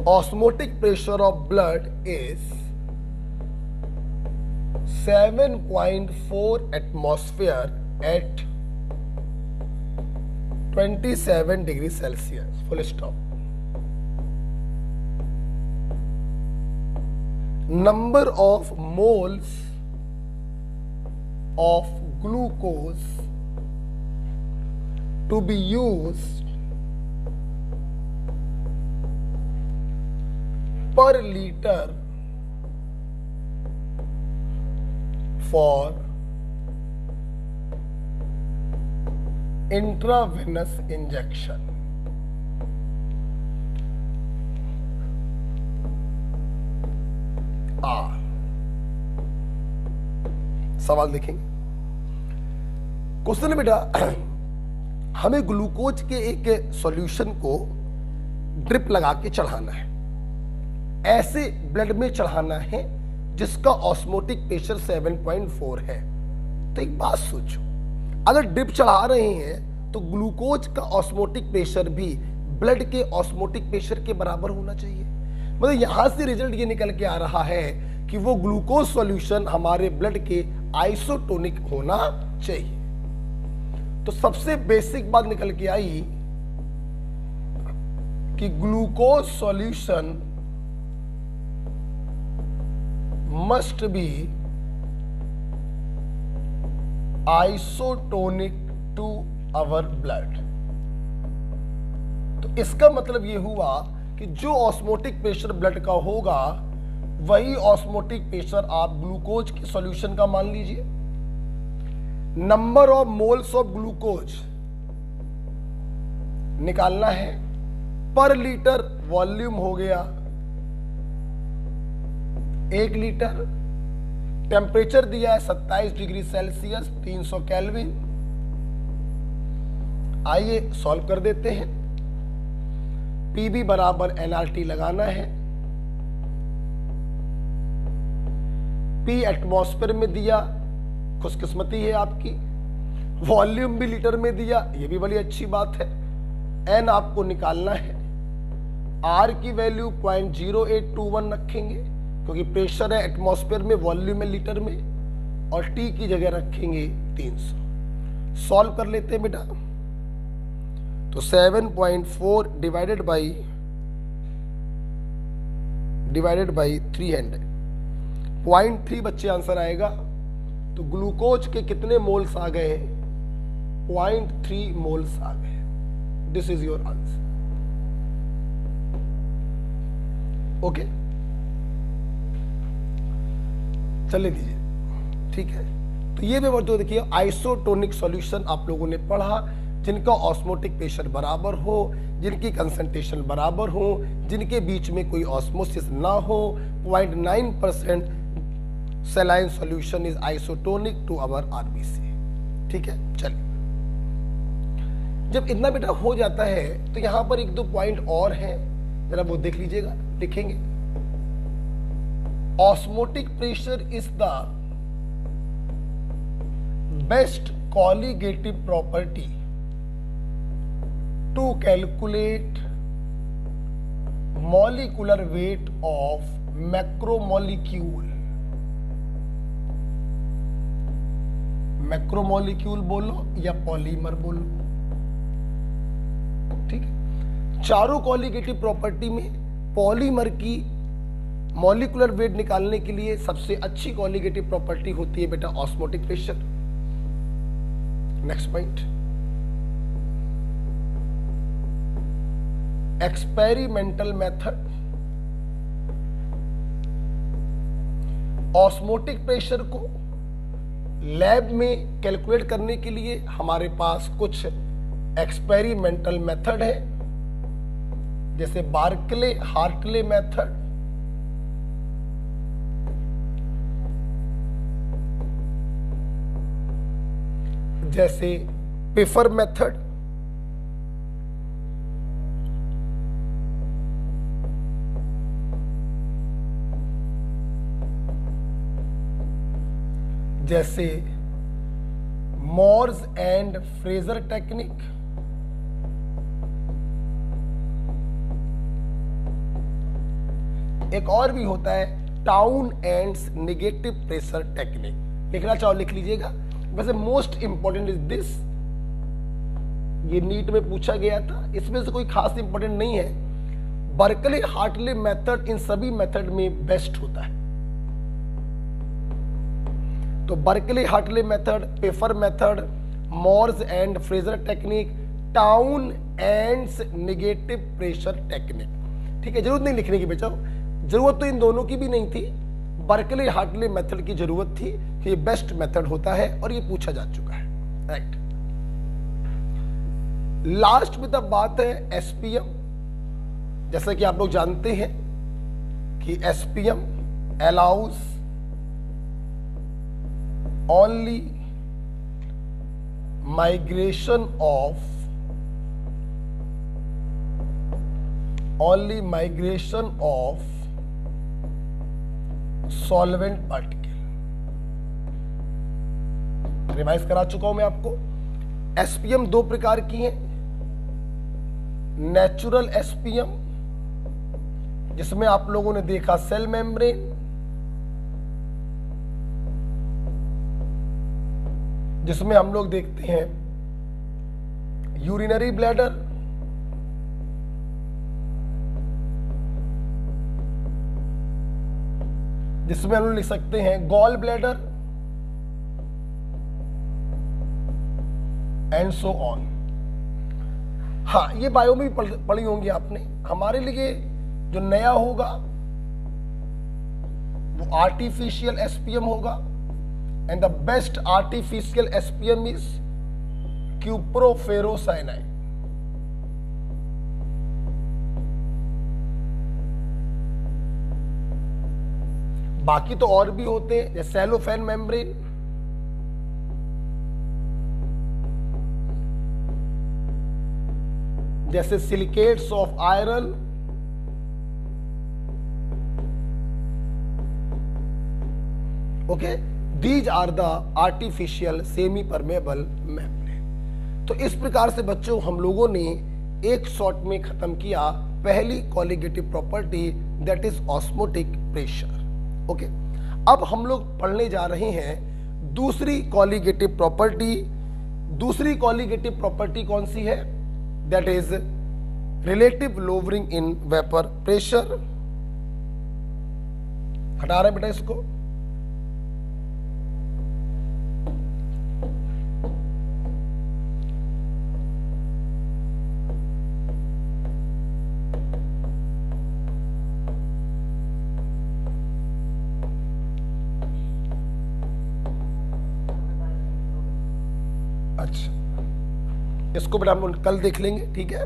osmotic pressure of blood is 7.4 atmosphere at 27 degrees Celsius. Full stop. Number of moles of glucose to be used per liter for intravenous injection. सवाल देखेंगे। Question है बेटा, हमें glucose के एक solution को drip लगा के चढ़ाना है, ऐसे ब्लड में चढ़ाना है जिसका ऑस्मोटिक प्रेशर 7.4 है। तो एक बात सोचो, अगर ड्रिप चढ़ा रहे हैं तो ग्लूकोज का ऑस्मोटिक प्रेशर भी ब्लड के ऑस्मोटिक प्रेशर के बराबर होना चाहिए। मतलब यहां से रिजल्ट ये निकल के आ रहा है कि वो ग्लूकोज सॉल्यूशन हमारे ब्लड के आइसोटोनिक होना चाहिए। तो सबसे बेसिक बात निकल के आई कि glucose solution must be isotonic to our blood. तो इसका मतलब यह हुआ कि जो ऑस्मोटिक प्रेशर ब्लड का होगा वही ऑस्मोटिक प्रेशर आप ग्लूकोज के सॉल्यूशन का मान लीजिए। Number of moles of glucose निकालना है, पर लीटर वॉल्यूम हो गया 1 लीटर। टेम्परेचर दिया है 27 डिग्री सेल्सियस 300 केल्विन। आइए सॉल्व कर देते हैं। पीबी बराबर एनआरटी लगाना है। पी एटमॉस्फेयर में दिया, खुशकिस्मती है आपकी। वॉल्यूम भी लीटर में दिया, ये भी बड़ी अच्छी बात है। एन आपको निकालना है। आर की वैल्यू 0.0821 रखेंगे क्योंकि प्रेशर है एटमॉस्फेयर में, वॉल्यूम है लीटर में, और टी की जगह रखेंगे 300। सॉल्व कर लेते हैं बेटा। तो 7.4 डिवाइडेड बाई 300, 0.3 बच्चे आंसर आएगा। तो ग्लूकोज के कितने मोल्स आ गए? 0.3 मोल्स आ गए। This is your answer. Okay, चले दीजिए, ठीक है। तो ये भी जो देखिए आइसोटोनिक सॉल्यूशन आप लोगों ने पढ़ा, जिनका ऑस्मोटिक प्रेशर बराबर हो, जिनकी कंसंट्रेशन बराबर हो, जिनके बीच में कोई ऑस्मोसिस ना हो। 0.9% saline solution is isotonic to our RBC. ठीक है, चलिए। जब इतना बेटा हो जाता है तो यहां पर 1-2 पॉइंट और हैं, जरा वो देख लीजिएगा, लिखेंगे। Osmotic pressure is the best colligative property to calculate molecular weight of macromolecule। Macromolecule बोलो या पॉलीमर बोलो, ठीक है। चारों कॉलिगेटिव प्रॉपर्टी में पॉलीमर की मॉलिक्यूलर वेट निकालने के लिए सबसे अच्छी कॉलिगेटिव प्रॉपर्टी होती है बेटा osmotic pressure. Next point, experimental method. Osmotic pressure को लैब में कैलकुलेट करने के लिए हमारे पास कुछ एक्सपेरिमेंटल मेथड है, जैसे बार्कले हार्टले मेथड, जैसे पिफर मेथड, जैसे मॉर्स एंड फ्रेजर टेक्निक, एक और भी होता है टाउन एंड्स नेगेटिव प्रेशर टेक्निक। लिखना चाहो लिख लीजिएगा। वैसे मोस्ट इंपॉर्टेंट इज दिस, ये नीट में पूछा गया था, इसमें से कोई खास इंपॉर्टेंट नहीं है। बर्कले हार्टले मेथड इन सभी मेथड में बेस्ट होता है। तो Berkeley Hartley method, Pfeffer method, Morse and Frazer technique, टाउन एंड्स नेगेटिव प्रेशर टेक्निक। ठीक है, जरूरत नहीं लिखने की बचाओ, जरूरत तो इन दोनों की भी नहीं थी, बर्कले हार्टले मेथड की जरूरत थी कि ये बेस्ट मेथड होता है और ये पूछा जा चुका है। राइट, लास्ट में तब बात है एसपीएम। जैसा कि आप लोग जानते हैं कि SPM allows only migration of solvent particle. Revise करा चुका हूं मैं आपको। एसपीएम दो प्रकार की हैं, नेचुरल एसपीएम जिसमें आप लोगों ने देखा सेल मेम्ब्रेन, जिसमें हम लोग देखते हैं यूरिनरी ब्लैडर, जिसमें हम लोग लिख सकते हैं gall bladder and so on. हाँ, ये बायो में भी पढ़ी होंगी आपने। हमारे लिए जो नया होगा वो आर्टिफिशियल एसपीएम होगा, and the best artificial SPM is cuproferrocyanide. बाकी तो और भी होते हैं जैसे सेलोफेन मेम्ब्रेन, जैसे silicates of iron, okay, these are the artificial semi permeable membrane. तो इस प्रकार से बच्चों हम लोगों ने एक शॉट में खत्म किया पहली colligative property, that is osmotic pressure. Okay, अब हम लोग पढ़ने जा रहे हैं दूसरी कॉलिगेटिव प्रॉपर्टी। दूसरी कॉलिगेटिव प्रॉपर्टी कौन सी है? That is relative lowering in vapour pressure. हटा रहे बेटा इसको। अच्छा, इसको बेटा हम लोग कल देख लेंगे, ठीक है।